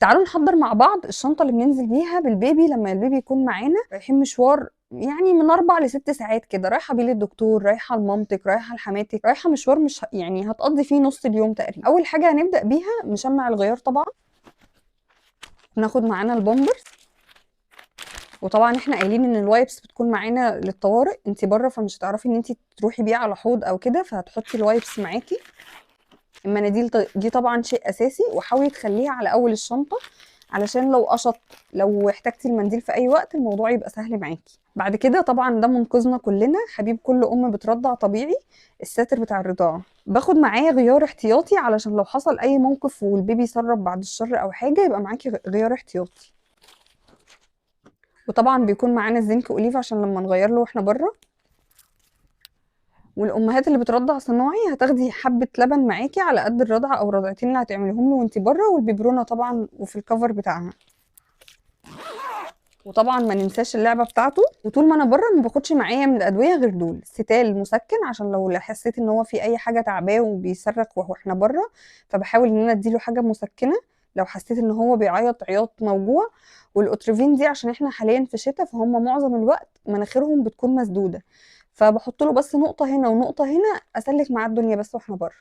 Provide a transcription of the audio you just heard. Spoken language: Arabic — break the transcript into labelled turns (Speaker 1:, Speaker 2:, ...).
Speaker 1: تعالوا نحضر مع بعض الشنطة اللي بننزل بيها بالبيبي لما البيبي يكون معانا رايحين مشوار، يعني من 4 ل6 ساعات كده، رايحة بيه للدكتور، رايحة لمامتك، رايحة لحماتك، رايحة مشوار مش يعني هتقضي فيه نص اليوم تقريبا. أول حاجة هنبدأ بيها مشمع الغيار طبعا، ناخد معانا البامبرز. وطبعا احنا قايلين ان الوايبس بتكون معانا للطوارئ، انت بره فمش هتعرفي ان انت تروحي بيه على حوض او كده، فهتحطي الوايبس معاكي. المناديل دي طبعا شيء اساسي، وحاولي تخليها على اول الشنطه علشان لو قشط، لو احتجتي المنديل في اي وقت الموضوع يبقى سهل معاكي. بعد كده طبعا ده منقذنا كلنا، حبيب كل ام بترضع طبيعي، الساتر بتاع الرضاعه. باخد معايا غيار احتياطي علشان لو حصل اي موقف والبيبي سرب بعد الشر او حاجه يبقى معاكي غيار احتياطي. وطبعا بيكون معانا الزنك اوليف عشان لما نغير له واحنا بره. والامهات اللي بترضع صناعي هتاخدي حبه لبن معاكي على قد الرضعه او رضعتين اللي هتعمليهم له وانتي بره، والبيبرونه طبعا وفي الكفر بتاعها. وطبعا ما ننساش اللعبه بتاعته. وطول ما انا بره ما باخدش معايا من الادويه غير دول: ستال مسكن عشان لو حسيت ان هو في اي حاجه تعباه وبيصرخ واحنا بره، فبحاول ان انا اديله حاجه مسكنه لو حسيت ان هو بيعيط عياط موجوع. والاوتريفين دي عشان احنا حاليا في شتاء فهم معظم الوقت مناخيرهم بتكون مسدوده، فبحط له بس نقطه هنا ونقطه هنا اسلك معاه الدنيا بس واحنا بره.